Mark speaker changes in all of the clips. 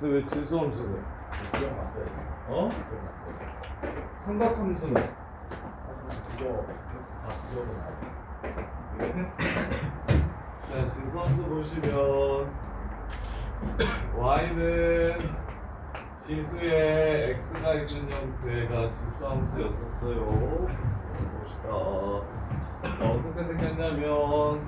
Speaker 1: 근데 왜 지수함수는?
Speaker 2: 기억났어요.
Speaker 1: 어?
Speaker 2: 기억났어요.
Speaker 1: 삼각함수는?
Speaker 2: 그거 다 기억은 나요.
Speaker 1: 자, 지수함수 보시면 y는 지수에 x가 있는 형태가 지수함수였었어요. 봅시다. 자, 어떻게 생겼냐면,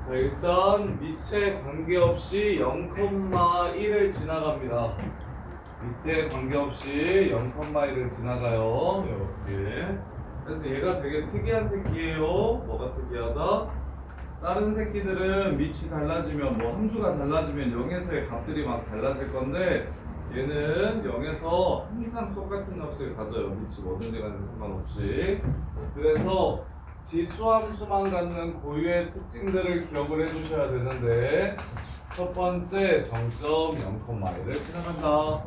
Speaker 1: 자, 일단 밑에 관계없이 0,1을 지나갑니다. 밑에 관계없이 0,1을 지나가요. 이렇게. 그래서 얘가 되게 특이한 새끼예요. 뭐가 특이하다? 다른 새끼들은 밑이 달라지면 뭐 함수가 달라지면 0에서의 값들이 막 달라질 건데 얘는 0에서 항상 똑같은 값을 가져요. 밑이 뭐든지 간에 상관없이. 그래서 지수함수만 갖는 고유의 특징들을 기억을 해주셔야 되는데 첫 번째 정점 0,1을 지나간다.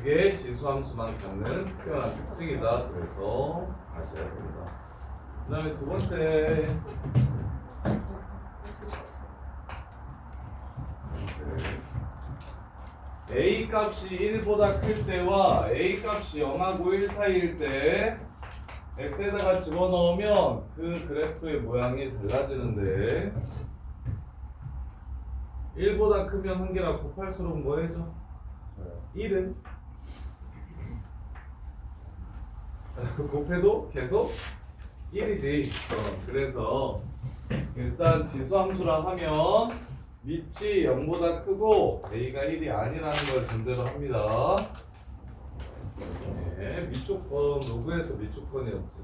Speaker 1: 이게 지수함수만 갖는 특별한 특징이다. 그래서 아셔야 됩니다. 그 다음에 두 번째 A 값이 1보다 클 때와 A 값이 0하고 1 사이일 때 x에다가 집어넣으면 그 그래프의 모양이 달라지는데 1보다 크면 한 개랑 곱할수록 뭐 해줘? 1은? 곱해도 계속 1이지. 그래서 일단 지수함수라 하면 밑이 0보다 크고 a가 1이 아니라는 걸 전제로 합니다. 네, 밑쪽 번 로그에서 밑쪽 번이었지.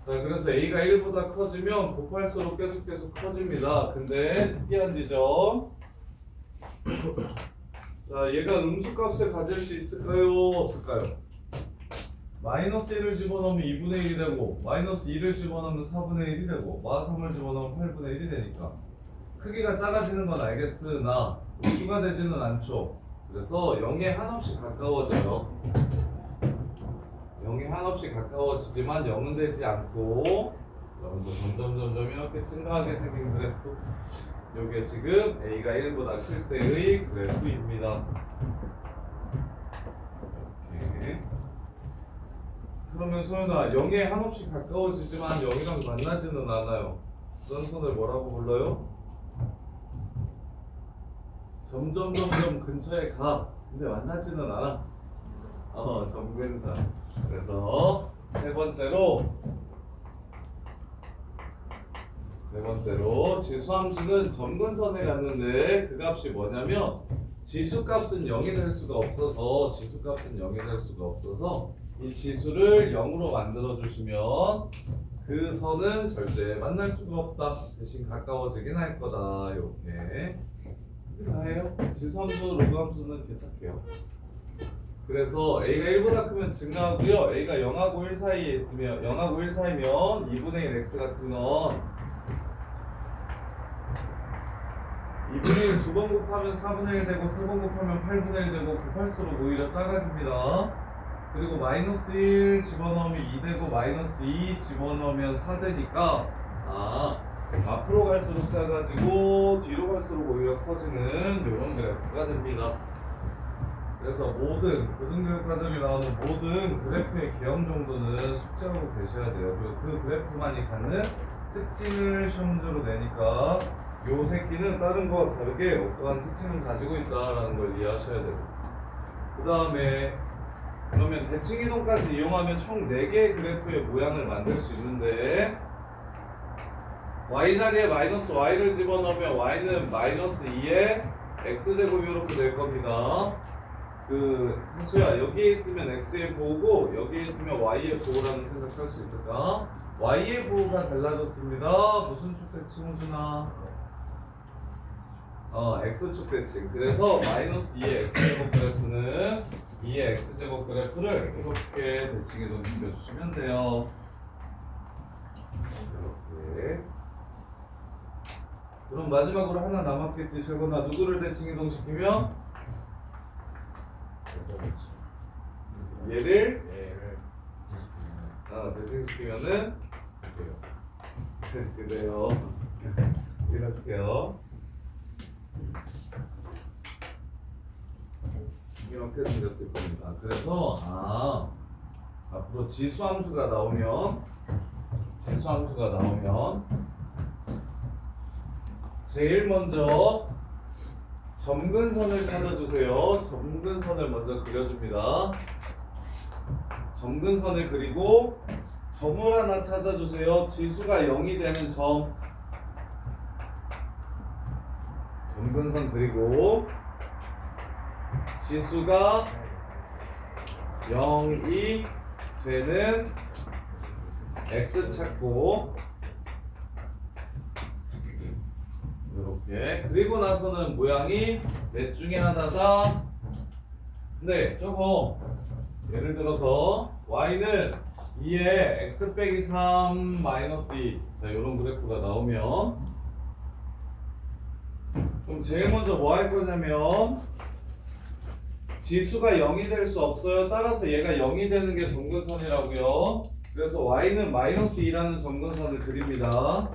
Speaker 1: 자, 그래서 a가 1보다 커지면 곱할수록 계속 커집니다. 근데 특이한 지점. 자, 얘가 음수값을 가질 수 있을까요? 없을까요? 마이너스 1을 집어넣으면 2분의 1이 되고 마이너스 2를 집어넣으면 4분의 1이 되고 마 3을 집어넣으면 8분의 1이 되니까 크기가 작아지는 건 알겠으나 음수가 되지는 않죠. 그래서 0에 한없이 가까워져요. 0에 한없이 가까워지지만 0은 되지 않고 그러면서 점점 이렇게 증가하게 생긴 그래프. 요게 지금 a가 1보다 클 때의 그래프입니다. 이렇게. 그러면 소연아 0에 한없이 가까워지지만 0이랑 만나지는 않아요. 그런 선을 뭐라고 불러요? 점점 근처에 가. 근데 만나지는 않아. 점근사. 그래서 세 번째로 지수함수는 점근선에 갔는데 그 값이 뭐냐면 지수값은 0이 될 수가 없어서 이 지수를 0으로 만들어 주시면 그 선은 절대 만날 수가 없다. 대신 가까워지긴 할 거다. 이렇게 다해요. 지수함수, 로그함수는 괜찮게요. 그래서 a가 1보다 크면 증가하고요. a가 0하고 1 사이에 있으면 0하고 1 사이면 2분의 1 x 같은 건 2분의 1 두 번 곱하면 4분의 1 되고 3번 곱하면 8분의 1 되고 곱할수록 오히려 작아집니다. 그리고 마이너스 1 집어넣으면 2 되고 마이너스 2 집어넣으면 4 되니까 앞으로 갈수록 작아지고 뒤로 갈수록 오히려 커지는 이런 그래프가 됩니다. 그래서 모든 고등교육과정에 나오는 모든 그래프의 개형 정도는 숙지하고 계셔야 돼요. 그리고 그 그래프만이 갖는 특징을 시험 문제로 내니까 요 새끼는 다른 거와 다르게 어떠한 특징을 가지고 있다라는 걸 이해하셔야 돼요. 그 다음에 그러면 대칭이동까지 이용하면 총 4개의 그래프의 모양을 만들 수 있는데 y 자리에 마이너스 y를 집어넣으면 y는 마이너스 2에 x제곱이 이렇게 될 겁니다. 수야 여기에 있으면 x의 보호고 여기에 있으면 y의 보호라는 생각할 수 있을까? y의 보호가 달라졌습니다. 무슨 축 대칭 호준아? x축 대칭. 그래서 마이너스 2의 x제곱 그래프는 2의 x제곱 그래프를 이렇게 대칭이동 시켜주시면 돼요. 이렇게. 그럼 마지막으로 하나 남았겠지. 저거나 누구를 대칭이동 시키면? 얘를 대칭시키면은 그래요. 이렇게요. 이렇게 생겼을 겁니다. 그래서 앞으로 지수함수가 나오면 제일 먼저 점근선을 찾아주세요. 점근선을 먼저 그려줍니다. 점근선을 그리고 점을 하나 찾아주세요. 지수가 0이 되는 점. 점근선 그리고 지수가 0이 되는 x 찾고 이렇게. 그리고 나서는 모양이 넷 중에 하나다. 근데 저거 예를 들어서 y는 2에 x 빼기 3 마이너스 2. 자, 이런 그래프가 나오면 그럼 제일 먼저 뭐 할 거냐면 지수가 0이 될 수 없어요. 따라서 얘가 0이 되는 게 점근선이라고요. 그래서 y는 마이너스 2라는 점근선을 그립니다.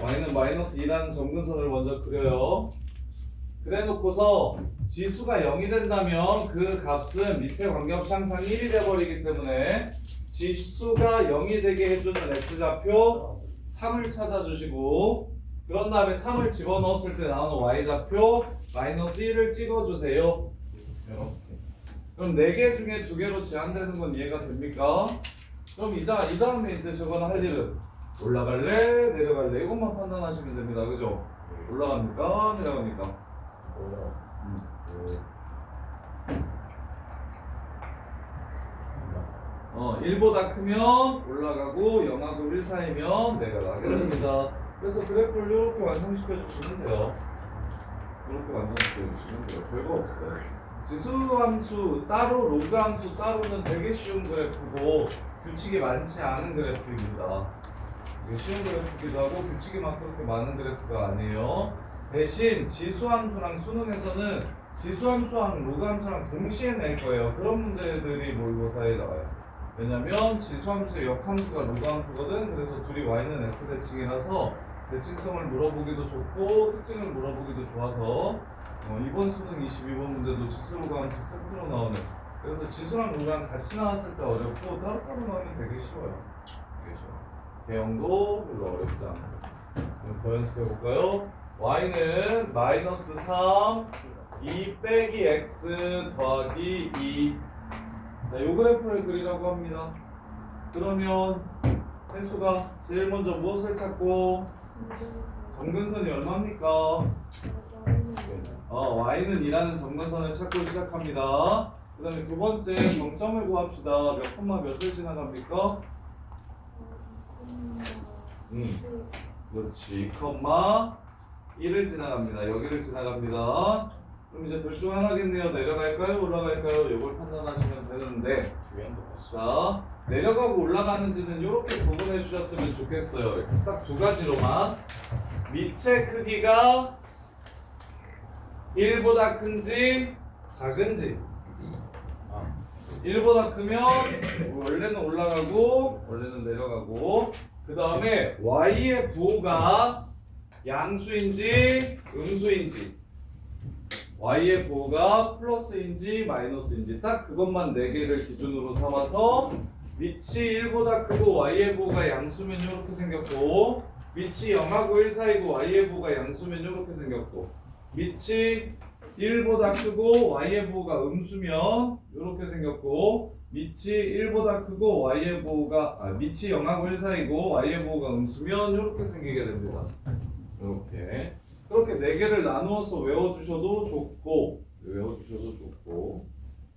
Speaker 1: y는 마이너스 2라는 점근선을 먼저 그려요. 그래 놓고서 지수가 0이 된다면 그 값은 밑에 관계없이 항상 1이 돼버리기 때문에 지수가 0이 되게 해주는 x좌표 3을 찾아주시고 그런 다음에 3을 집어넣었을 때 나오는 y좌표 마이너스 1을 찍어주세요. 이렇게. 그럼 4개 중에 2개로 제한되는 건 이해가 됩니까? 그럼 이 다음에 이제 저건 할 일은 올라갈래? 내려갈래? 이것만 판단하시면 됩니다. 그죠? 올라갑니까? 내려갑니까? 1보다 크면 올라가고 0하고 1 사이면 내려가게 됩니다. 그래서 그래프를 이렇게 완성시켜 주시면 돼요. 이렇게 완성시켜 주시면 돼요. 별거 없어요. 지수함수 따로, 로그함수 따로는 되게 쉬운 그래프고 규칙이 많지 않은 그래프입니다. 이게 쉬운 그래프기도 하고 규칙이 막 그렇게 많은 그래프가 아니에요. 대신 지수함수랑 수능에서는 지수함수랑 로그함수랑 동시에 낼 거예요. 그런 문제들이 모의고사에 나와요. 왜냐면 지수함수의 역함수가 로그함수거든. 그래서 둘이 y는 x 대칭이라서 대칭성을 물어보기도 좋고 특징을 물어보기도 좋아서 이번 수능 22번 문제도 지수 로그함수 세트로 나오는. 그래서 지수랑 로그랑 같이 나왔을 때 어렵고 따로따로 나오면 되게 쉬워요. 되게 쉬워요. 개형도 별로 어렵지 않고. 그럼 더 연습해 볼까요? y는 마이너스 3 2 빼기 x 더하기 2. 자, 요 그래프를 그리라고 합니다. 그러면 세수가 제일 먼저 무엇을 찾고 점근선이 얼마입니까? y는 2라는 점근선을 찾고 시작합니다. 그 다음에 두 번째 정점을 구합시다. 몇 콤마 몇을 지나갑니까? 그렇지. 2,1을 지나갑니다. 여기를 지나갑니다. 그럼 이제 둘 중 하나겠네요. 내려갈까요? 올라갈까요? 이걸 판단하시면 되는데 자, 내려가고 올라가는지는 이렇게 구분해 주셨으면 좋겠어요. 딱 두 가지로만. 밑의 크기가 1보다 큰지 작은지. 1보다 크면 원래는 올라가고 원래는 내려가고, 그 다음에 y의 부호가 양수인지 음수인지, y의 부호가 플러스인지 마이너스인지 딱 그것만 4개를 기준으로 삼아서 밑이 1보다 크고 y의 부호가 양수면 이렇게 생겼고, 밑이 0하고 1 사이고 y의 부호가 양수면 이렇게 생겼고, 밑이 1보다 크고 y의 부호가 음수면 이렇게 생겼고, 밑이 1보다 크고 y의 부호가 밑이 0하고 1 사이고 y의 부호가 음수면 이렇게 생기게 됩니다. 이렇게. 그렇게 4개를 나누어서 외워주셔도 좋고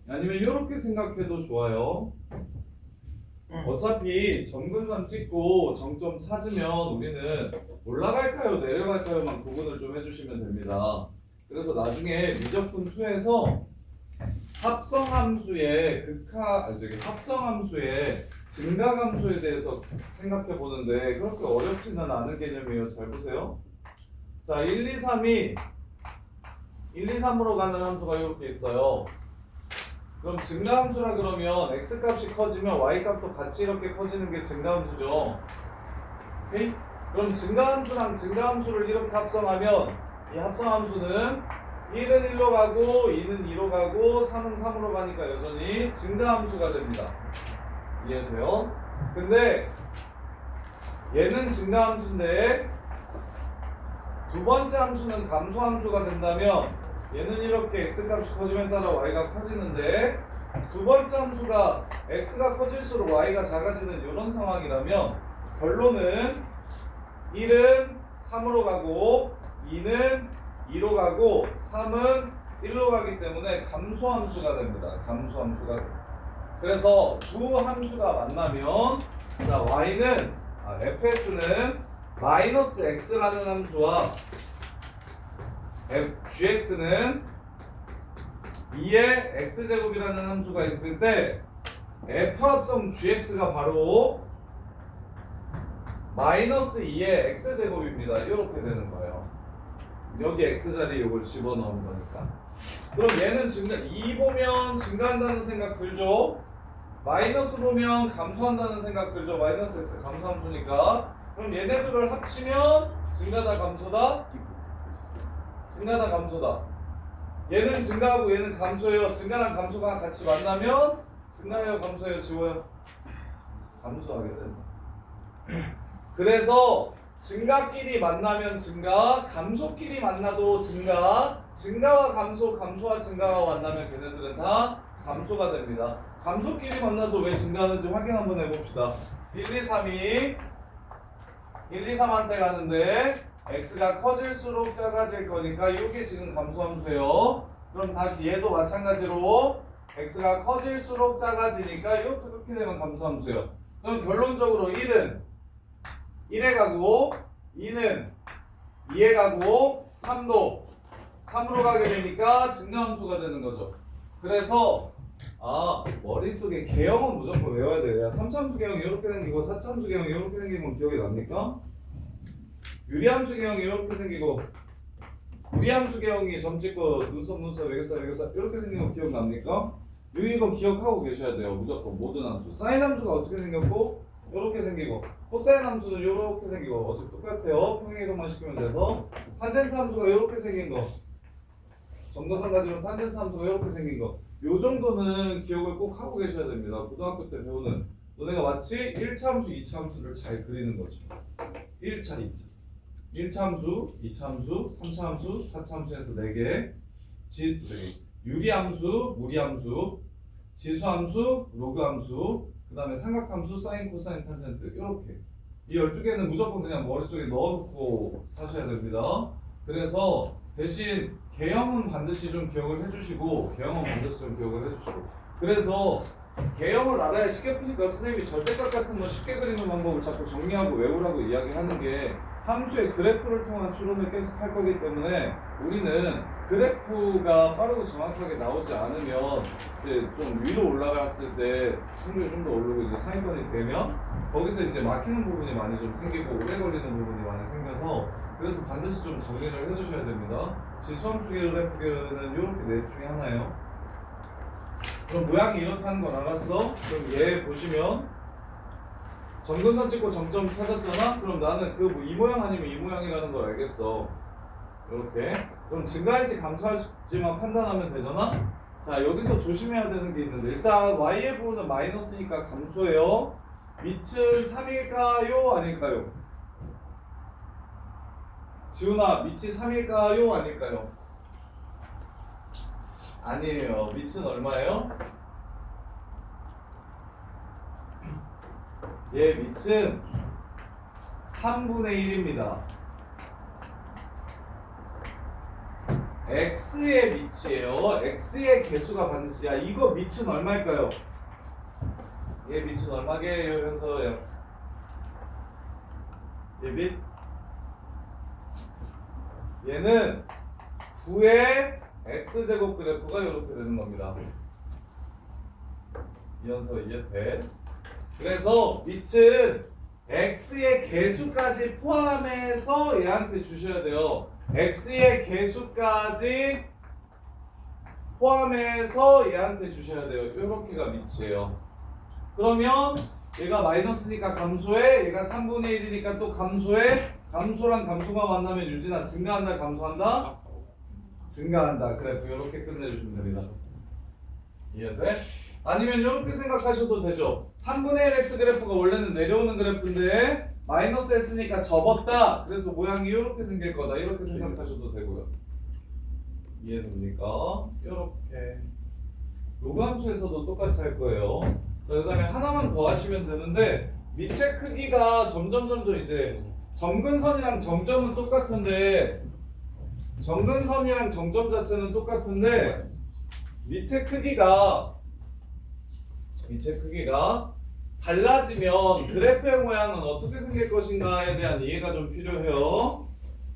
Speaker 1: 아니면 이렇게 생각해도 좋아요. 어차피 점근선 찍고 정점 찾으면 우리는 올라갈까요 내려갈까요만 구분을 좀 해주시면 됩니다. 그래서 나중에 미적분 2에서 합성함수의 합성함수의 증가함수에 대해서 생각해 보는데 그렇게 어렵지는 않은 개념이에요. 잘 보세요. 자, 1, 2, 3이 1, 2, 3으로 가는 함수가 이렇게 있어요. 그럼 증가함수라 그러면 x값이 커지면 y값도 같이 이렇게 커지는 게 증가함수죠. 오케이? 그럼 증가함수랑 증가함수를 이렇게 합성하면 이 합성함수는 1은 1로 가고 2는 2로 가고 3은 3으로 가니까 여전히 증가함수가 됩니다. 이해하세요? 근데 얘는 증가함수인데 두 번째 함수는 감소함수가 된다면 얘는 이렇게 x값이 커지면 따라 y가 커지는데 두 번째 함수가 x가 커질수록 y가 작아지는 이런 상황이라면 결론은 1은 3으로 가고 2는 2로 가고 3은 1로 가기 때문에 감소함수가 됩니다. 감소함수가. 그래서 두 함수가 만나면 자 fx는 마이너스 x라는 함수와 gx는 2의 x제곱이라는 함수가 있을 때 f합성 gx가 바로 마이너스 2의 x제곱입니다. 이렇게 되는 거예요. 여기 x자리에 이걸 집어넣은 거니까. 그럼 얘는 증가, 2 보면 증가한다는 생각 들죠? 마이너스 보면 감소한다는 생각 들죠? 마이너스 x 감소함수니까. 그럼 얘네들을 합치면 증가다 감소다? 증가다 감소다. 얘는 증가하고 얘는 감소해요. 증가랑 감소가 같이 만나면 증가해요 감소해요 지워요? 감소하게 됩니다. 그래서 증가끼리 만나면 증가, 감소끼리 만나도 증가, 증가와 감소, 감소와 증가가 만나면 걔네들은 다 감소가 됩니다. 감소끼리 만나도 왜 증가하는지 확인 한번 해봅시다. 1, 2, 3이 1, 2, 3한테 가는데 x가 커질수록 작아질 거니까 이게 지금 감소함수예요. 그럼 다시 얘도 마찬가지로 x가 커질수록 작아지니까 이렇게 되면 감소함수예요. 그럼 결론적으로 1은 1에 가고 2는 2에 가고 3도 3으로 가게 되니까 증가함수가 되는 거죠. 그래서 머릿속에 개형은 무조건 외워야 돼요. 야, 3차함수 개형이 이렇게 생기고 4차함수 개형이 이렇게 생긴 건 기억이 납니까? 유리함수 개형이 이렇게 생기고 무리함수 개형이 점 찍고 눈썹 외교살 이렇게 생긴 거 기억납니까? 이거 기억하고 계셔야 돼요. 무조건 모든 함수. 사인 함수가 어떻게 생겼고 이렇게 생기고 코사인 함수는 이렇게 생기고 어차피 똑같아요. 평행이동만 시키면 돼서 탄젠트 함수가 이렇게 생긴 거 점도선 가지고 탄젠트 함수가 이렇게 생긴 거 요 정도는 기억을 꼭 하고 계셔야 됩니다. 고등학교 때 배우는 너네가 마치 1차 함수, 2차 함수를 잘 그리는 거죠. 1차, 2차 1차 함수, 2차 함수, 3차 함수, 4차 함수에서 4개 유리함수, 무리함수, 지수함수, 로그함수 그 다음에 삼각함수, 사인, 코사인, 탄젠트 이렇게 이 12개는 무조건 그냥 머릿속에 넣어놓고 사셔야 됩니다. 그래서 대신 개형은 반드시 좀 기억을 해주시고 그래서 개형을 알아야 쉽게 푸니까 선생님이 절대값 같은 거 쉽게 그리는 방법을 자꾸 정리하고 외우라고 이야기하는 게 함수의 그래프를 통한 추론을 계속 할 거기 때문에 우리는 그래프가 빠르고 정확하게 나오지 않으면 이제 좀 위로 올라갔을 때 승률이 좀 더 오르고 이제 상위권이 되면 거기서 이제 막히는 부분이 많이 좀 생기고 오래 걸리는 부분이 많이 생겨서 그래서 반드시 좀 정리를 해두셔야 됩니다. 지수함수 그래프는 이렇게 넷 중에 하나예요. 그럼 모양이 이렇다는 걸 알았어? 그럼 얘 보시면 점근선 찍고 점점 찾았잖아? 그럼 나는 그 이 모양 아니면 이 모양이라는 걸 알겠어. 이렇게. 그럼 증가할지 감소할지만 판단하면 되잖아? 자, 여기서 조심해야 되는 게 있는데 일단 y의 부분은 마이너스니까 감소해요. 밑은 3일까요? 아닐까요? 지훈아, 밑이 3일까요? 아닐까요? 아니에요. 밑은 얼마예요? 얘 밑은 3분의 1입니다. x의 밑이에요. x의 개수가 반드시 이거 밑은 얼마일까요? 얘 밑은 얼마게요? 현서요. 얘 밑 얘는 9의 x제곱 그래프가 이렇게 되는 겁니다. 이현서 이해돼? 그래서 밑은 x의 개수까지 포함해서 얘한테 주셔야 돼요. x의 개수까지 포함해서 얘한테 주셔야 돼요. 이렇게가 밑이에요. 그러면 얘가 마이너스니까 감소해, 얘가 3분의 1이니까 또 감소해. 감소랑 감소가 만나면 유진아 증가한다 감소한다? 증가한다. 그래프 이렇게 끝내주시면 됩니다. 이해돼? 아니면 이렇게 생각하셔도 되죠. 3분의 1 x 그래프가 원래는 내려오는 그래프인데 마이너스 했으니까 접었다. 그래서 모양이 이렇게 생길 거다. 이렇게 생각하셔도 되고요. 이해됩니까? 이렇게 로그 함수에서도 똑같이 할 거예요. 자, 그 다음에 하나만 더 하시면 되는데 밑에 크기가 점점 이제 점근선이랑 정점은 똑같은데 점근선이랑 정점 자체는 똑같은데 밑에 크기가 달라지면 그래프의 모양은 어떻게 생길 것인가에 대한 이해가 좀 필요해요.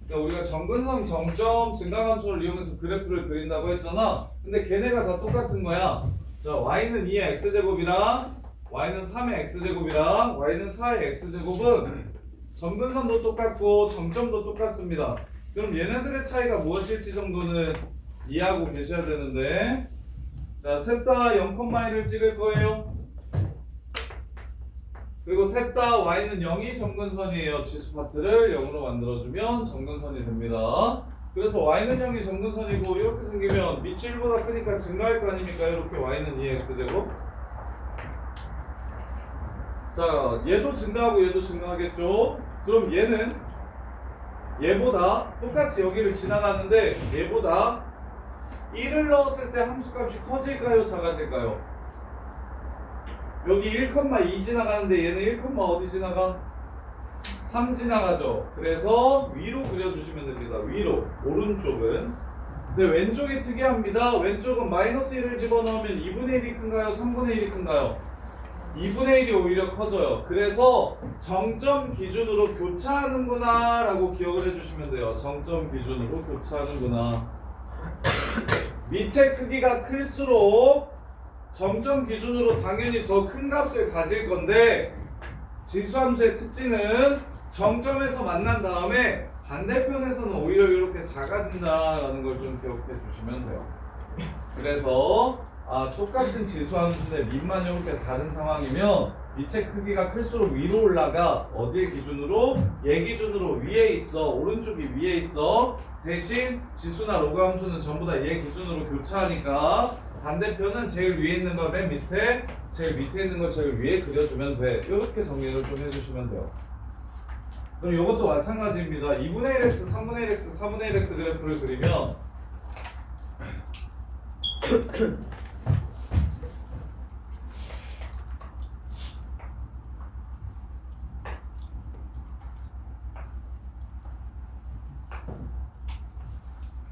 Speaker 1: 그러니까 우리가 점근선, 정점, 증가함수를 이용해서 그래프를 그린다고 했잖아. 근데 걔네가 다 똑같은 거야. 자, y는 2의 x제곱이랑 y는 3의 x제곱이랑 y는 4의 x제곱은 점근선도 똑같고 정점도 똑같습니다. 그럼 얘네들의 차이가 무엇일지 정도는 이해하고 계셔야 되는데, 자, 셋 다 0,1을 찍을 거예요. 그리고 셋 다 y는 0이 점근선이에요. 지수 파트를 0으로 만들어주면 점근선이 됩니다. 그래서 y는 0이 점근선이고 이렇게 생기면 밑이 1보다 크니까 증가할 거 아닙니까? 이렇게 y는 2x제곱. 자, 얘도 증가하고 얘도 증가하겠죠? 그럼 얘는 얘보다 똑같이 여기를 지나가는데 얘보다 1을 넣었을 때 함수값이 커질까요? 작아질까요? 여기 1,2 지나가는데 얘는 1, 어디 지나가? 3 지나가죠. 그래서 위로 그려주시면 됩니다. 위로. 오른쪽은. 근데 왼쪽이 특이합니다. 왼쪽은 마이너스 1을 집어넣으면 2분의 1이 큰가요? 3분의 1이 큰가요? 2분의 1이 오히려 커져요. 그래서 정점 기준으로 교차하는구나 라고 기억을 해주시면 돼요. 정점 기준으로 교차하는구나. 밑의 크기가 클수록 정점 기준으로 당연히 더 큰 값을 가질 건데 지수함수의 특징은 정점에서 만난 다음에 반대편에서는 오히려 이렇게 작아진다라는 걸 좀 기억해 주시면 돼요. 그래서 똑같은 지수함수인데 밑만 이렇게 다른 상황이면 밑의 크기가 클수록 위로 올라가. 어디의 기준으로? 얘 기준으로 위에 있어. 오른쪽이 위에 있어. 대신 지수나 로그 함수는 전부 다 얘 기준으로 교차하니까 반대편은 제일 위에 있는 거 맨 밑에, 제일 밑에 있는 걸 제일 위에 그려주면 돼. 이렇게 정리를 좀 해주시면 돼요. 그럼 이것도 마찬가지입니다. 2분의 1x, 3분의 1x, 4분의 1x 그래프를 그리면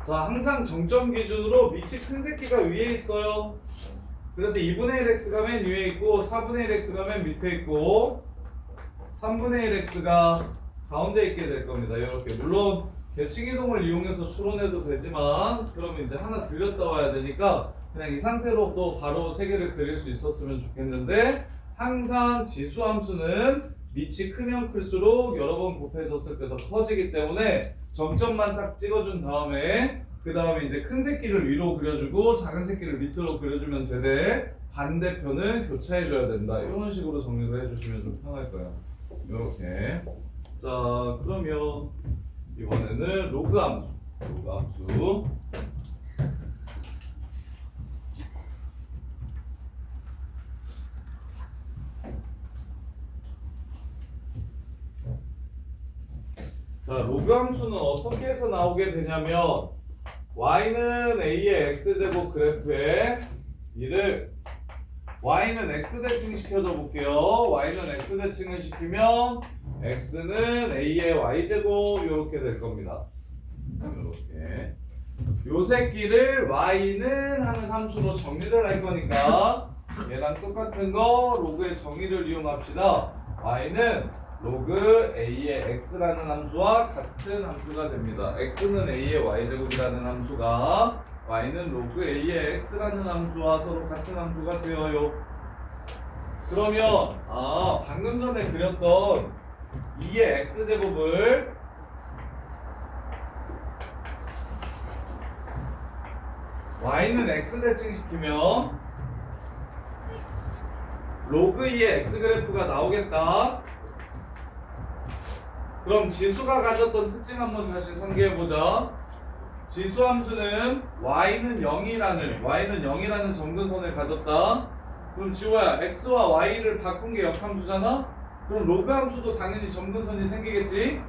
Speaker 1: 자, 항상 정점 기준으로 밑이 큰 새끼가 위에 있어요. 그래서 2분의 1x가 맨 위에 있고 4분의 1x가 맨 밑에 있고 3분의 1x가 가운데 있게 될 겁니다. 이렇게. 물론 계층 이동을 이용해서 추론해도 되지만 그러면 이제 하나 들렸다 와야 되니까 그냥 이 상태로도 바로 세 개를 그릴 수 있었으면 좋겠는데, 항상 지수 함수는 밑이 크면 클수록 여러 번 곱해졌을 때 더 커지기 때문에 정점만 딱 찍어준 다음에 그 다음에 이제 큰 새끼를 위로 그려주고 작은 새끼를 밑으로 그려주면 되되 반대편을 교차해줘야 된다. 이런 식으로 정리를 해주시면 좀 편할 거예요. 이렇게. 자, 그러면 이번에는 로그 함수. 자, 로그 함수는 어떻게 해서 나오게 되냐면 y는 a의 x제곱 그래프에 이를 y는 x 대칭 시켜줘 볼게요. y는 x 대칭을 시키면 x는 a의 y제곱 이렇게 될 겁니다. 이렇게. 요 새끼를 y는 하는 함수로 정리를 할 거니까 얘랑 똑같은 거 로그의 정의를 이용합시다. y는 로그 a의 x라는 함수와 같은 함수가 됩니다. x는 a의 y제곱이라는 함수가 y는 로그 a의 x라는 함수와 서로 같은 함수가 되어요. 그러면 방금 전에 그렸던 2의 x제곱을 y는 x 대칭시키면 로그 2의 x 그래프가 나오겠다. 그럼 지수가 가졌던 특징 한번 다시 상기해보자. 지수함수는 y는 0이라는 점근선을 가졌다. 그럼 지호야 x와 y를 바꾼 게 역함수잖아? 그럼 로그 함수도 당연히 점근선이 생기겠지?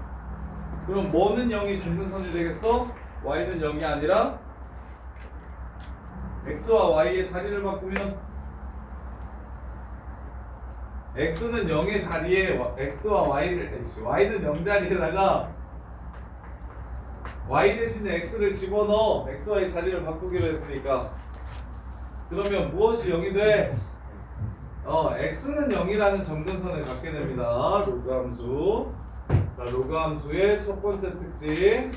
Speaker 1: 그럼 뭐는 0이 점근선이 되겠어? y는 0이 아니라 x와 y의 자리를 바꾸면 x는 0의 자리에 x와 y는 0 자리에다가 y 대신에 x를 집어넣어. x와의 자리를 바꾸기로 했으니까. 그러면 무엇이 0이 돼? x는 0이라는 점근선을 갖게 됩니다. 로그 함수. 자, 로그 함수의 첫 번째 특징.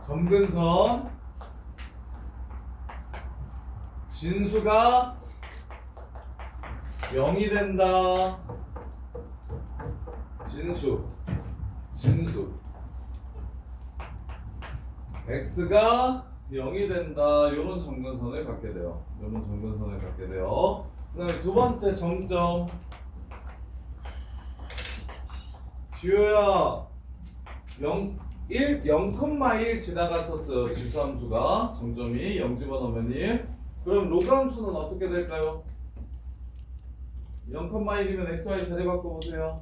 Speaker 1: 점근선. 진수가 0이 된다. 진수 x가 0이 된다. 요런 점근선을 갖게 돼요. 그 다음에 두 번째 정점. 지효야 0,1 지나갔었어요. 지수함수가 정점이 0 집어넣으면 1. 그럼 로그 함수는 어떻게 될까요? 0,1이면 xy 자리 바꿔보세요.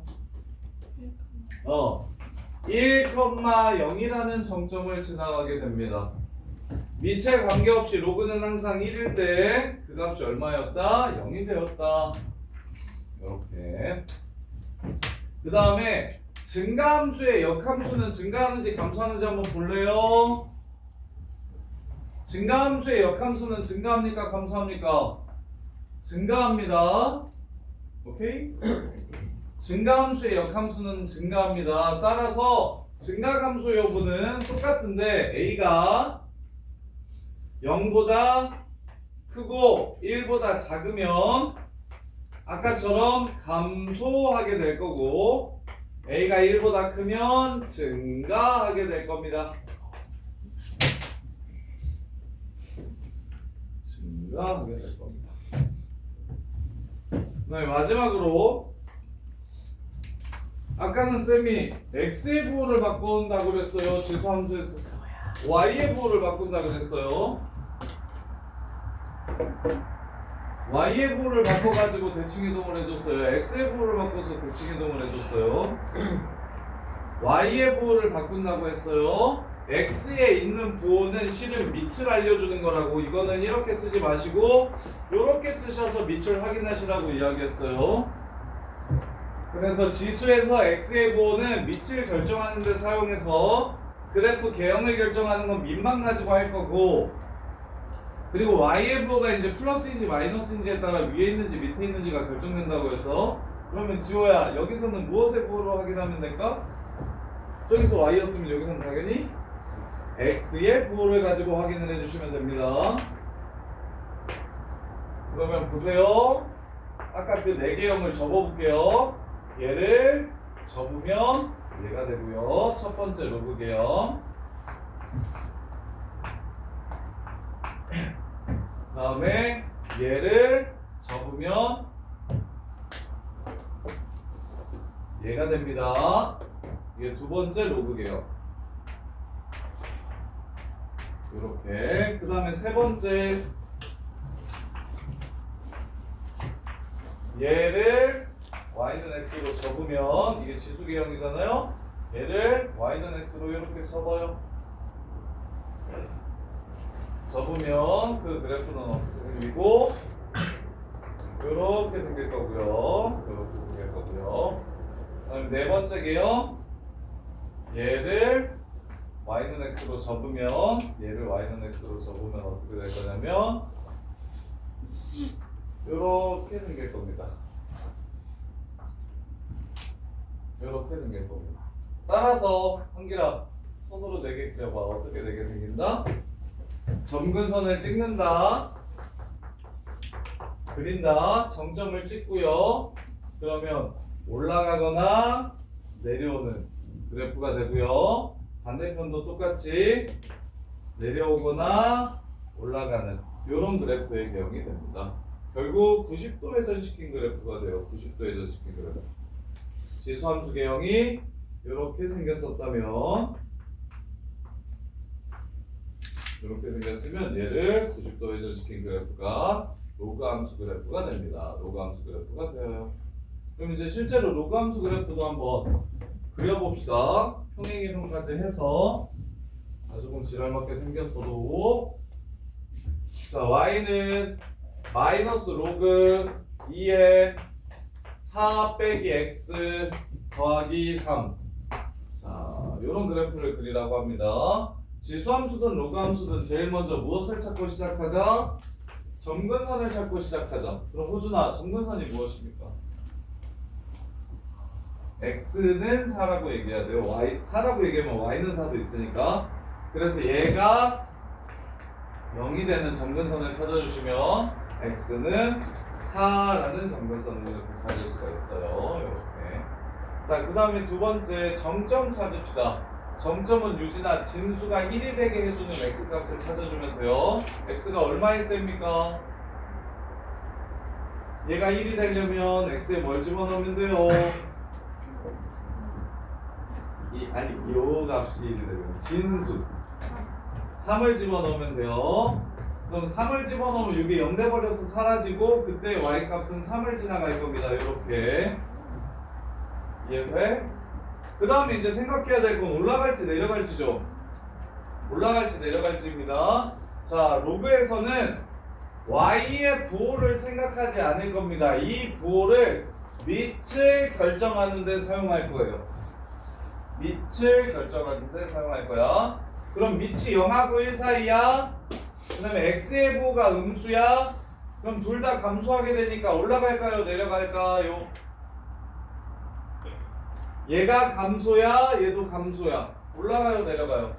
Speaker 1: 1,0이라는 정점을 지나가게 됩니다. 밑에 관계없이 로그는 항상 1일 때 그 값이 얼마였다? 0이 되었다. 이렇게. 그 다음에 증가함수의 역함수는 증가하는지 감소하는지 한번 볼래요? 증가함수의 역함수는 증가합니까? 감소합니까? 증가합니다. 오케이? 증가함수의 역함수는 증가합니다. 따라서 증가감소 여부는 똑같은데 a가 0보다 크고 1보다 작으면 아까처럼 감소하게 될 거고 a가 1보다 크면 증가하게 될 겁니다. 증가하게 될 겁니다. 그다음에 마지막으로 아까는 쌤이 x의 부호를 바꾼다고 그랬어요. 지수함수에서 y의 부호를 바꾼다고 그랬어요. y의 부호를 바꿔가지고 대칭이동을 해줬어요. x의 부호를 바꿔서 대칭이동을 해줬어요. y의 부호를 바꾼다고 했어요. x에 있는 부호는 실은 밑을 알려주는 거라고. 이거는 이렇게 쓰지 마시고 이렇게 쓰셔서 밑을 확인하시라고 이야기했어요. 그래서 지수에서 x의 부호는 밑을 결정하는 데 사용해서 그래프 개형을 결정하는 건 밑만 가지고 할 거고, 그리고 y의 부호가 이제 플러스인지 마이너스인지에 따라 위에 있는지 밑에 있는지가 결정된다고 해서, 그러면 지호야 여기서는 무엇의 부호로 확인하면 될까? 저기서 y였으면 여기서는 당연히 x의 부호를 가지고 확인을 해주시면 됩니다. 그러면 보세요. 아까 그 4개형을 접어볼게요. 얘를 접으면 얘가 되고요. 첫 번째 로그 개형. 다음에 얘를 접으면 얘가 됩니다. 이게 두 번째 로그 개형. 이렇게. 그 다음에 세 번째, 얘를 y는 x로 접으면 이게 지수 개형이잖아요. 얘를 y는 x로 이렇게 접어요. 접으면 그 그래프는 어떻게 생기고, 이렇게 생길 거고요. 이렇게 생길 거고요. 그다음에 네 번째 개형, 얘를 y는 x로 접으면, 얘를 y는 x로 접으면 어떻게 될 거냐면 이렇게 생길 겁니다. 이렇게 생길 겁니다. 따라서 한기라 손으로 4개 그려봐. 어떻게 4개 생긴다? 점근선을 찍는다, 그린다, 정점을 찍고요. 그러면 올라가거나 내려오는 그래프가 되고요. 반대편도 똑같이 내려오거나 올라가는 이런 그래프의 개형이 됩니다. 결국 90도 회전시킨 그래프가 돼요. 90도 회전시킨 그래프. 지수함수 개형이 이렇게 생겼으면 얘를 90도 회전시킨 그래프가 로그 함수 그래프가 됩니다. 로그 함수 그래프가 되어요. 그럼 이제 실제로 로그 함수 그래프도 한번 그려봅시다. 평행이동까지 해서 조금 지랄맞게 생겼어도 자 y는 마이너스 로그 2에 4 빼기 x 더하기 3 자 요런 그래프를 그리라고 합니다. 지수함수든 로그함수든 제일 먼저 무엇을 찾고 시작하자? 점근선을 찾고 시작하자. 그럼 호준아 점근선이 무엇입니까? x는 4라고 얘기해야 돼요. 4라고 얘기하면 y는 4도 있으니까. 그래서 얘가 0이 되는 점근선을 찾아주시면 x는 4라는 점근선을 이렇게 찾을 수가 있어요. 이렇게. 자, 그 다음에 두 번째 정점 찾읍시다. 정점은 유지나 진수가 1이 되게 해주는 x값을 찾아주면 돼요. x가 얼마일 때입니까? 얘가 1이 되려면 x에 뭘 집어넣으면 돼요? 요 값이 1이 되려면 진수 3을 집어넣으면 돼요. 그럼 3을 집어넣으면 이게 0 돼버려서 사라지고 그때 y값은 3을 지나갈 겁니다. 이렇게 이해돼? 그 다음에 이제 생각해야 될 건 올라갈지 내려갈지죠. 올라갈지 내려갈지입니다. 자, 로그에서는 y의 부호를 생각하지 않을 겁니다. 이 부호를 밑을 결정하는 데 사용할 거예요. 밑을 결정하는 데 사용할 거야. 그럼 밑이 0하고 1 사이야. 그 다음에 x의 부호가 음수야. 그럼 둘 다 감소하게 되니까 올라갈까요? 내려갈까요? 얘가 감소야, 얘도 감소야. 올라가요, 내려가요?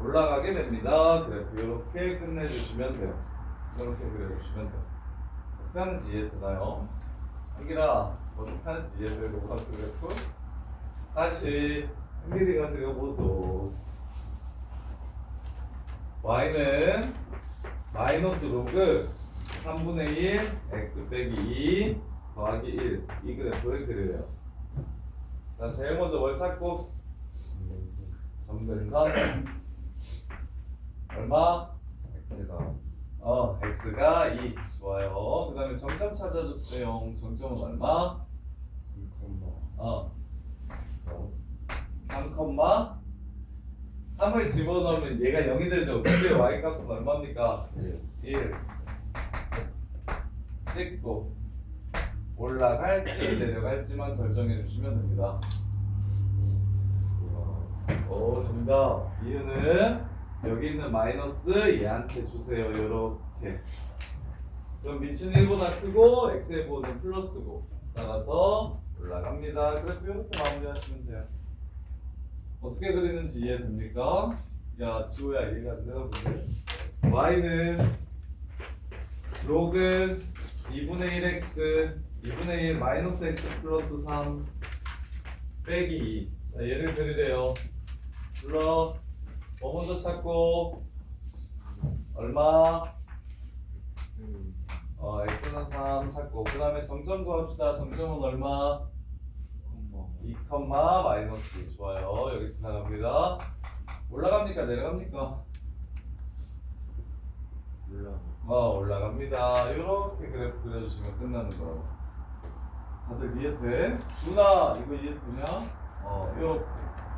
Speaker 1: 올라가게 됩니다. 그래프 이렇게 끝내주시면 돼요. 이렇게 그려주시면 돼요. 어떻게 하는지 이해되나요? 한길아, 어떻게 하는지 이해돼요? 로그함수 그래프? 다시 한길이가 그려보소. y는 마이너스 로그 3분의 1 x 빼기 2 더하기 1 이 그래프를 그려요. 자, 제일 먼저 뭘 찾고? 점근선 얼마? x가 2 좋아요. 그 다음에 정점 찾아줬어요. 정점은 얼마? 3을 집어넣으면 얘가 0이 되죠. 근데 y값은 얼마입니까? 1 찍고 올라갈지 내려갈지만 결정해 주시면 됩니다. 오, 정답. 이유는 여기 있는 마이너스 얘한테 주세요. 요렇게. 그럼 밑은 1보다 크고 x의 부호는 플러스고 따라서 올라갑니다. 그래프 이렇게 마무리하시면 돼요. 어떻게 그리는지 이해됩니까? 야, 지호야 이해가 안 되나 보네. y는 로그 2분의 1x 2분의 1 마이너스 x 플러스 3 빼기 2. 자, 얘를 그리래요. 불러. 뭐 먼저 찾고 얼마? x는 3 찾고 그 다음에 정점 구합시다. 정점은 얼마? 2, 마이너스 2. 좋아요. 여기 지나갑니다. 올라갑니까? 내려갑니까? 올라갑니다. 이렇게 그래프 그려주시면 끝나는 거라고. 다들 이해돼? 누나 이거 이해되냐? 이렇게.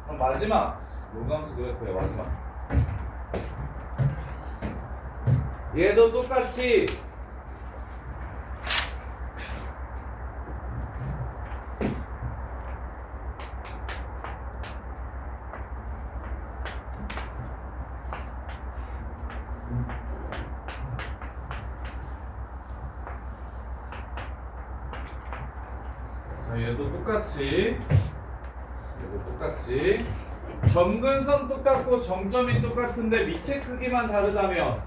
Speaker 1: 그럼 마지막 로그함수 그래프의 마지막. 얘도 똑같이 얘도 똑같이 점근선 똑같고 정점이 똑같은데 밑의 크기만 다르다면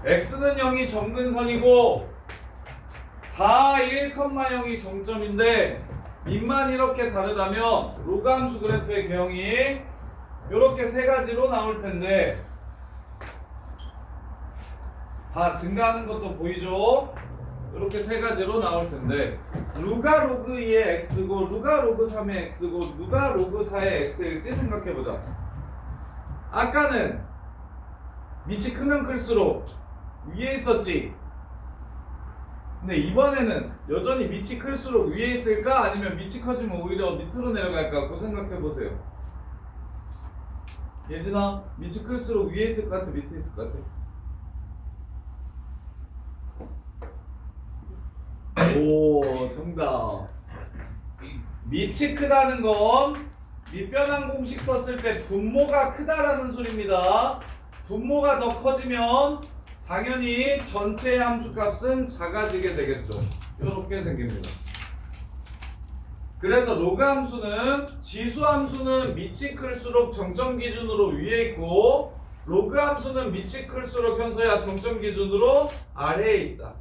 Speaker 1: x는 0이 점근선이고 다 1,0이 정점인데 밑만 이렇게 다르다면 로그함수 그래프의 경이 이렇게 세 가지로 나올 텐데 다 증가하는 것도 보이죠? 이렇게 세 가지로 나올 텐데 누가 로그 2의 x고 누가 로그 3의 x고 누가 로그 4의 x일지 생각해보자. 아까는 밑이 크면 클수록 위에 있었지. 근데 이번에는 여전히 밑이 클수록 위에 있을까? 아니면 밑이 커지면 오히려 밑으로 내려갈까? 그거 생각해보세요. 예진아, 밑이 클수록 위에 있을 것 같아? 밑에 있을 것 같아? 오, 정답. 밑이 크다는 건 밑변환 공식 썼을 때 분모가 크다라는 소리입니다. 분모가 더 커지면 당연히 전체 함수 값은 작아지게 되겠죠. 이렇게 생깁니다. 그래서 로그 함수는 지수 함수는 밑이 클수록 정점 기준으로 위에 있고 로그 함수는 밑이 클수록 현서야 정점 기준으로 아래에 있다.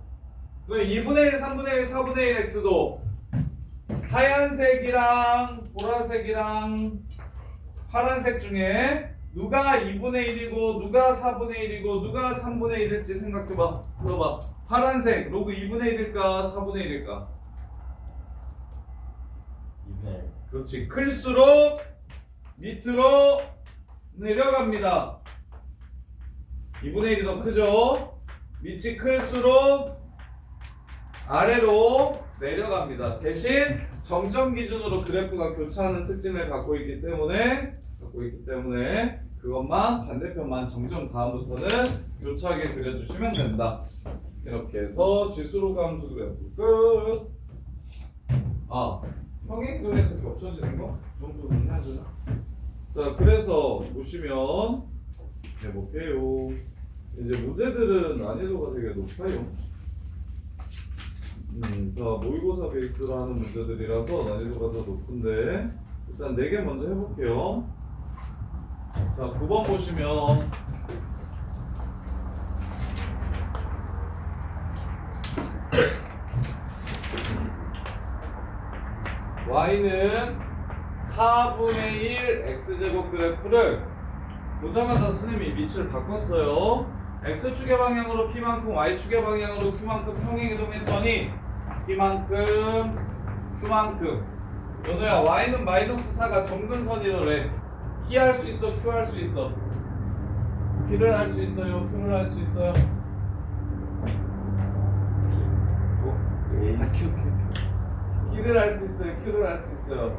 Speaker 1: 그럼 2분의 1, 3분의 1, 4분의 1 x도 하얀색이랑 보라색이랑 파란색 중에 누가 2분의 1이고 누가 4분의 1이고 누가 3분의 1일지 생각해봐. 들어봐. 파란색 로그 2분의 1일까 4분의 1일까?
Speaker 2: 2분의 1.
Speaker 1: 그렇지. 클수록 밑으로 내려갑니다. 2분의 1이 더 크죠? 밑이 클수록 아래로 내려갑니다. 대신 정점 기준으로 그래프가 교차하는 특징을 갖고 있기 때문에 그것만 반대편만 정점 다음부터는 교차하게 그려주시면 된다. 이렇게 해서 지수로 함수 그래프 끝. 아, 평행도에서 겹쳐지는 거? 그 정도는 해야 되나? 자, 그래서 보시면 해볼게요. 이제 문제들은 난이도가 되게 높아요. 다 모의고사 베이스로 하는 문제들이라서 난이도가 더 높은데 일단 4개 먼저 해볼게요. 자, 9번 보시면 y는 4분의 1 x제곱 그래프를 보자마자 선생님이 밑을 바꿨어요. x축의 방향으로 p만큼 y축의 방향으로 q만큼 평행이동했더니 p만큼 q만큼 연우야 y는 마이너스 4가 점근선이더래. p 할 수 있어 q 할 수 있어? p를 할 수 있어요 q를 할 수 있어요? p를 할 수 있어요 q를 할 수 있어요?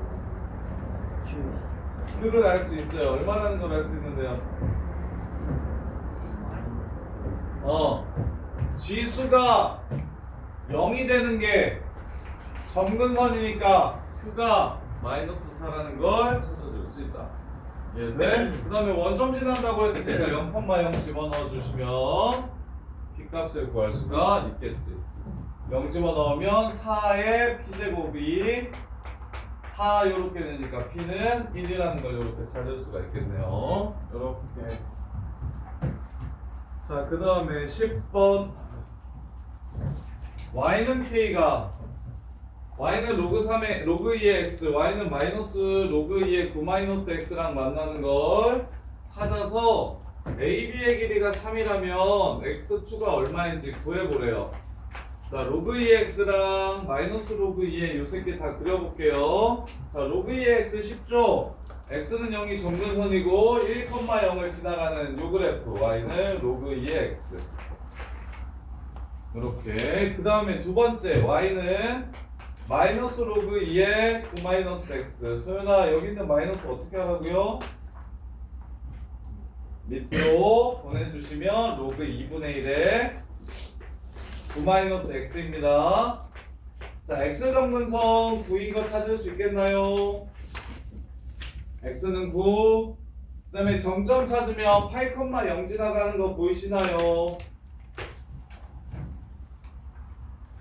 Speaker 1: q를 할 수 있어요. 얼마라는 걸 할 수 있는데요? 지수가 0이 되는 게 점근선이니까 q가 마이너스 4라는 걸 찾아줄 수 있다. 이해돼? 그 다음에 원점 지난다고 했으니까 0,0 집어넣어 주시면 p값을 구할 수가 있겠지. 0 집어넣으면 4의 p제곱이 4 요렇게 되니까 p는 1이라는 걸 요렇게 찾을 수가 있겠네요. 요렇게. 자, 그 다음에 10번 y는 k가 y는 로그 3의 로그 2의 x, y는 마이너스 로그 2의 9 마이너스 x랑 만나는 걸 찾아서 AB의 길이가 3이라면 x2가 얼마인지 구해보래요. 자, 로그 2의 x랑 마이너스 로그 2의 요 새끼 다 그려볼게요. 자, 로그 2의 x 10조. x는 0이 점근선이고 1,0을 지나가는 요 그래프 y는 로그 2의 x. 이렇게. 그 다음에 두 번째 y는 마이너스 로그 2의 9 마이너스 x. 소연아, 여기 있는 마이너스 어떻게 하라고요? 밑으로 보내주시면 로그 2분의 1의 9 마이너스 x입니다. 자, x 점근선 9인 거 찾을 수 있겠나요? x는 9. 그 다음에 정점 찾으면 8,0 지나가는 거 보이시나요?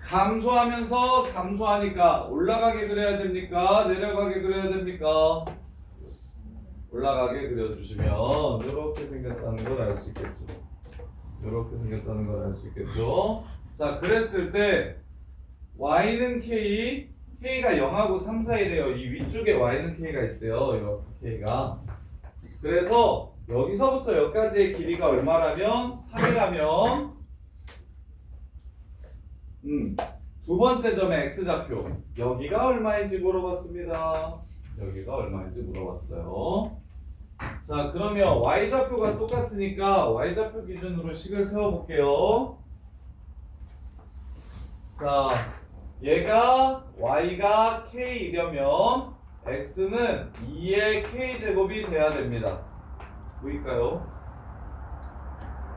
Speaker 1: 감소하면서 감소하니까 올라가게 그려야 됩니까? 내려가게 그려야 됩니까? 올라가게 그려주시면 이렇게 생겼다는 걸 알 수 있겠죠. 이렇게 생겼다는 걸 알 수 있겠죠. 자, 그랬을 때 y는 k, k가 0하고 3 사이래요. 이 위쪽에 y는 k가 있대요. 이렇게 k가. 그래서 여기서부터 여기까지의 길이가 얼마라면 3이라면 두 번째 점의 x좌표 여기가 얼마인지 물어봤습니다. 여기가 얼마인지 물어봤어요. 자, 그러면 y좌표가 똑같으니까 y좌표 기준으로 식을 세워볼게요. 자, 얘가 y가 k이려면 x는 2의 k제곱이 돼야 됩니다. 보일까요?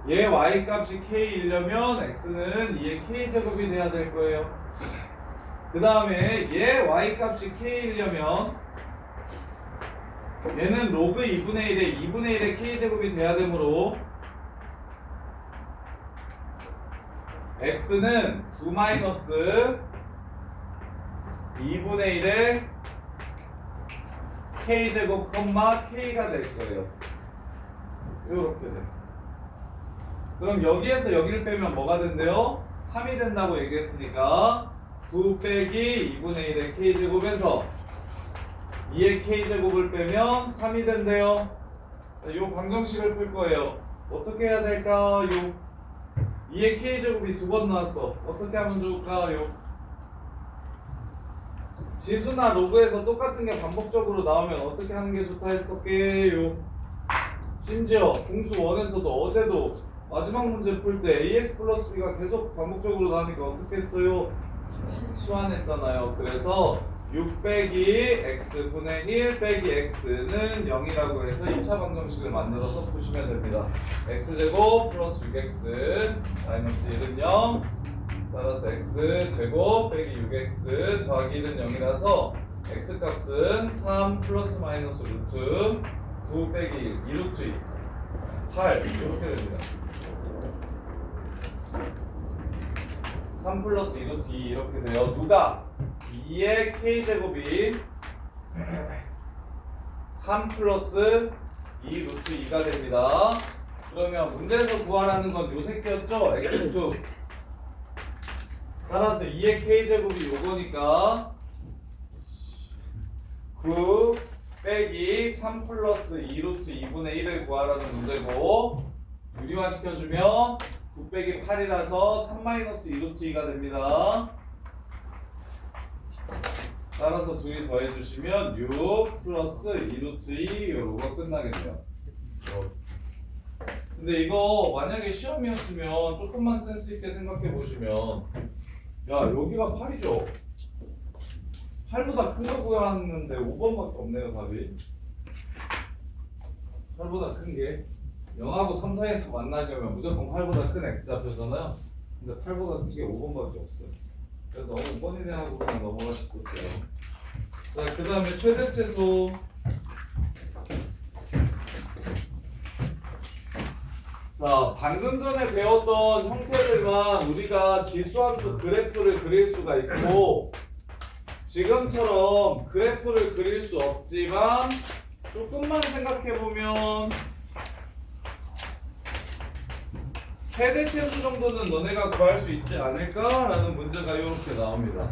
Speaker 1: 얘 y값이 k이려면 x는 2의 k제곱이 돼야 될 거예요. 그 다음에 얘 y값이 k이려면 얘는 로그 2분의 1에 2분의 1의 k제곱이 돼야 되므로 x는 9 마이너스 2분의 1의 k제곱 콤마 k가 될 거예요. 이렇게 돼. 그럼 여기에서 여기를 빼면 뭐가 된대요? 3이 된다고 얘기했으니까 9 빼기 2분의 1의 k제곱에서 2의 k제곱을 빼면 3이 된대요. 자, 이 방정식을 풀 거예요. 어떻게 해야 될까요? 2의 k제곱이 두 번 나왔어. 어떻게 하면 좋을까요? 지수나 로그에서 똑같은 게 반복적으로 나오면 어떻게 하는 게 좋다 했었게요? 심지어 공수 1에서도 어제도 마지막 문제 풀 때 ax 플러스 b가 계속 반복적으로 나오니까 어떻게 했어요? 치환했잖아요. 그래서 6 빼기 x분의 1 빼기 x는 0이라고 해서 2차 방정식을 만들어서 푸시면 됩니다. x제곱 플러스 6x 마이너스 1은 0 따라서 x제곱 빼기 6x 더하기 1은 0이라서 x값은 3 플러스 마이너스 루트 9 빼기 1 2루트 2 8 이렇게 됩니다. 3 플러스 2루트 2 이렇게 돼요. 누가? 2의 k제곱이 3 플러스 2 루트 2가 됩니다. 그러면 문제에서 구하라는 건 요 새끼였죠? x2 따라서 2의 k제곱이 요거니까 9 빼기 3 플러스 2 루트 2분의 1을 구하라는 문제고 유리화 시켜주면 9 빼기 8이라서 3 마이너스 2 루트 2가 됩니다. 따라서 둘이 더해주시면 6 플러스 2 루트 2 요거 끝나겠네요. 근데 이거 만약에 시험이었으면 조금만 센스 있게 생각해 보시면 야 여기가 8이죠? 8보다 큰 거 구하는데 5번밖에 없네요 답이. 8보다 큰 게 0하고 3 사이에서 만나려면 무조건 8보다 큰 x좌표잖아요. 근데 8보다 큰 게 5번밖에 없어요. 그래서 5번이네 하고 그냥 넘어가시면 돼요. 자, 그 다음에 최대최소 자, 방금 전에 배웠던 형태들만 우리가 지수함수 그래프를 그릴 수가 있고 지금처럼 그래프를 그릴 수 없지만 조금만 생각해보면 최대최소 정도는 너네가 구할 수 있지 않을까라는 문제가 이렇게 나옵니다.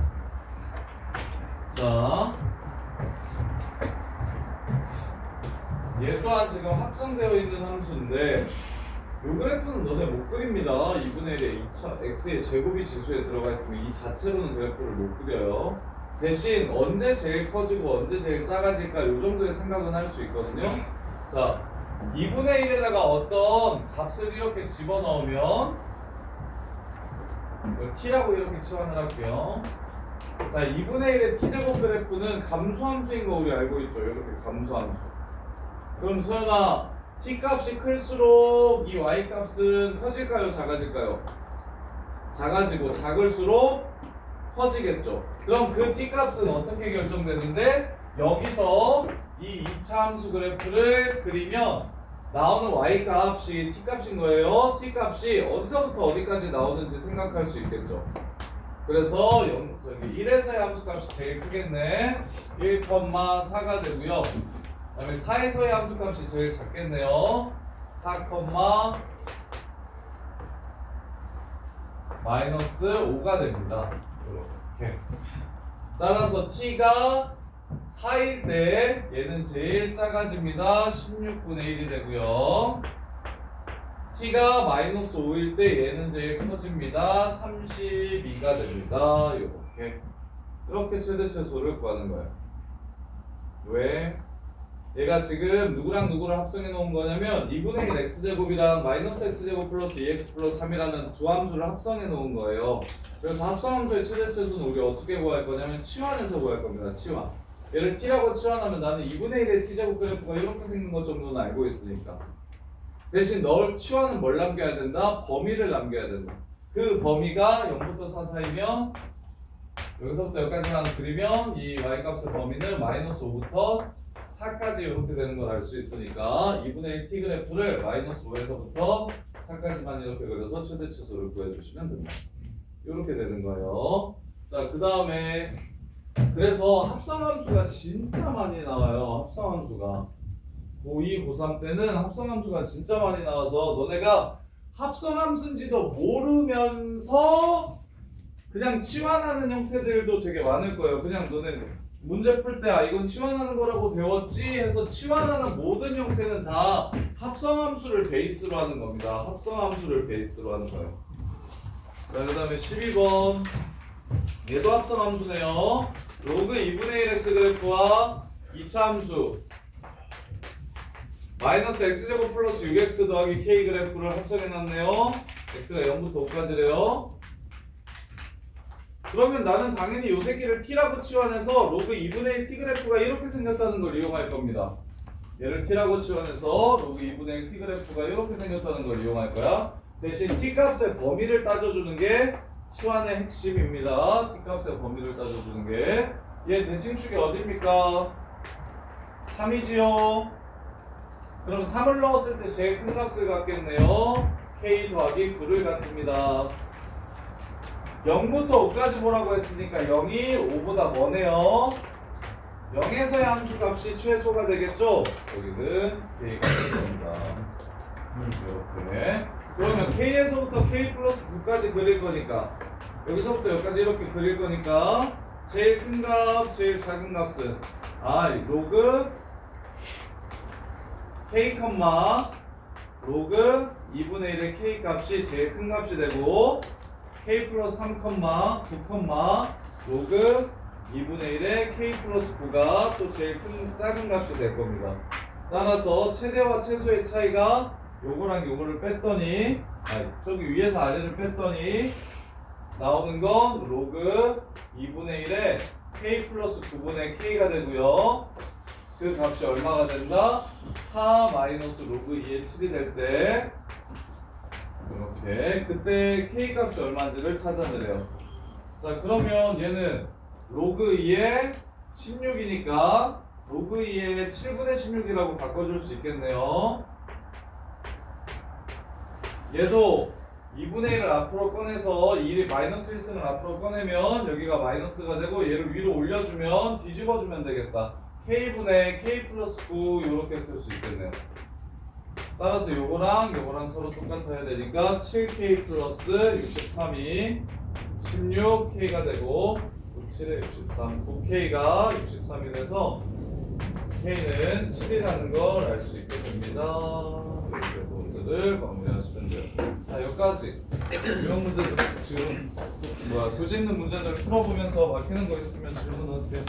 Speaker 1: 자, 얘 또한 지금 합성되어 있는 함수인데 이 그래프는 너네 못 그립니다. 2분의 1에 2차 x의 제곱이 지수에 들어가 있으면 이 자체로는 그래프를 못 그려요. 대신 언제 제일 커지고 언제 제일 작아질까 이 정도의 생각은 할 수 있거든요. 자, 2분의 1에다가 어떤 값을 이렇게 집어넣으면 t라고 이렇게 치환을 할게요. 자, 2분의 1의 t제곱 그래프는 감소함수인 거 우리 알고 있죠? 이렇게 감소함수. 그럼 소연아, t 값이 클수록 이 y 값은 커질까요? 작아질까요? 작아지고 작을수록 커지겠죠. 그럼 그 t 값은 어떻게 결정되는데 여기서 이 2차 함수 그래프를 그리면 나오는 y 값이 t 값인 거예요. t 값이 어디서부터 어디까지 나오는지 생각할 수 있겠죠. 그래서 저기 1에서의 함수 값이 제일 크겠네. 1,4가 되고요. 그 다음에 4에서의 함수 값이 제일 작겠네요. 4, 마이너스 5가 됩니다. 이렇게. 따라서 t가 4일 때 얘는 제일 작아집니다. 16분의 1이 되고요. t가 마이너스 5일 때 얘는 제일 커집니다. 32가 됩니다. 이렇게 최대최소를 구하는 거예요. 왜? 얘가 지금 누구랑 누구를 합성해 놓은 거냐면 2분의 1 x제곱이랑 마이너스 x제곱 플러스 2x 플러스 3이라는 두 함수를 합성해 놓은 거예요. 그래서 합성함수의 최대최소는 우리 어떻게 구할 거냐면 치환해서 구할 겁니다. 치환. 얘를 t라고 치환하면 나는 2분의 1의 t제곱 그래프가 이렇게 생긴 것 정도는 알고 있으니까. 대신 널 치환은 뭘 남겨야 된다? 범위를 남겨야 된다. 그 범위가 0부터 4 사이면 여기서부터 여기까지만 그리면 이 y값의 범위는 마이너스 5부터 4까지 이렇게 되는 걸 알 수 있으니까 2분의 1 t 그래프를 마이너스 5에서부터 4까지만 이렇게 그려서 최대치수를 구해주시면 됩니다. 이렇게 되는 거예요. 자, 그 다음에 그래서 합성함수가 진짜 많이 나와요. 합성함수가 고2, 고3 때는 합성함수가 진짜 많이 나와서 너네가 합성함수인지도 모르면서 그냥 치환하는 형태들도 되게 많을 거예요. 그냥 너네 문제 풀 때 아 이건 치환하는 거라고 배웠지 해서 치환하는 모든 형태는 다 합성함수를 베이스로 하는 겁니다. 합성함수를 베이스로 하는 거예요. 자, 그 다음에 12번 얘도 합성함수네요. 로그 2분의 1x 그래프와 2차 함수 마이너스 x제곱 플러스 6x 더하기 k 그래프를 합성해놨네요. x가 0부터 5까지래요. 그러면 나는 당연히 요 새끼를 t라고 치환해서 로그 2분의 1 t 그래프가 이렇게 생겼다는 걸 이용할 겁니다. 얘를 t라고 치환해서 로그 2분의 1 t 그래프가 이렇게 생겼다는 걸 이용할 거야. 대신 t 값의 범위를 따져주는 게 치환의 핵심입니다. t 값의 범위를 따져주는 게 얘 대칭축이 어딥니까? 3이지요. 그럼 3을 넣었을 때 제일 큰 값을 갖겠네요. k 더하기 9를 갖습니다. 0부터 5까지 보라고 했으니까 0이 5보다 머네요. 0에서의 함수값이 최소가 되겠죠? 여기는 k가 됩니다. 이렇게. 그러면 k에서부터 k 플러스 9까지 그릴 거니까 여기서부터 여기까지 이렇게 그릴 거니까 제일 큰 값, 제일 작은 값은 로그 k, 로그 2분의 1의 k 값이 제일 큰 값이 되고 k 플러스 3, 9, 로그 2분의 1의 k 플러스 9가 또 제일 큰 작은 값이 될 겁니다. 따라서 최대와 최소의 차이가 요거랑 요거를 뺐더니 저기 위에서 아래를 뺐더니 나오는 건 로그 2분의 1의 k 플러스 9분의 k가 되고요. 그 값이 얼마가 된다? 4 마이너스 로그 2의 7이 될 때 이렇게 그때 k 값이 얼마인지를 찾아내래요. 자, 그러면 얘는 로그 2의 16이니까 로그 2의 7분의 16이라고 바꿔줄 수 있겠네요. 얘도 2분의 1을 앞으로 꺼내서 2를 마이너스 1승을 앞으로 꺼내면 여기가 마이너스가 되고 얘를 위로 올려주면 뒤집어주면 되겠다. k분의 k 플러스 9 이렇게 쓸 수 있겠네요. 따라서 요거랑 요거랑 서로 똑같아야 되니까 7k 플러스 63이 16k가 되고 67에 63, 9k가 63이 돼서 k는 7이라는 걸 알 수 있게 됩니다. 이렇게 해서 문제를 마무리하시면 돼요. 자, 여기까지 이런 문제들 지금 교재 있는 문제들 풀어보면서 막히는 거 있으면 질문하세요.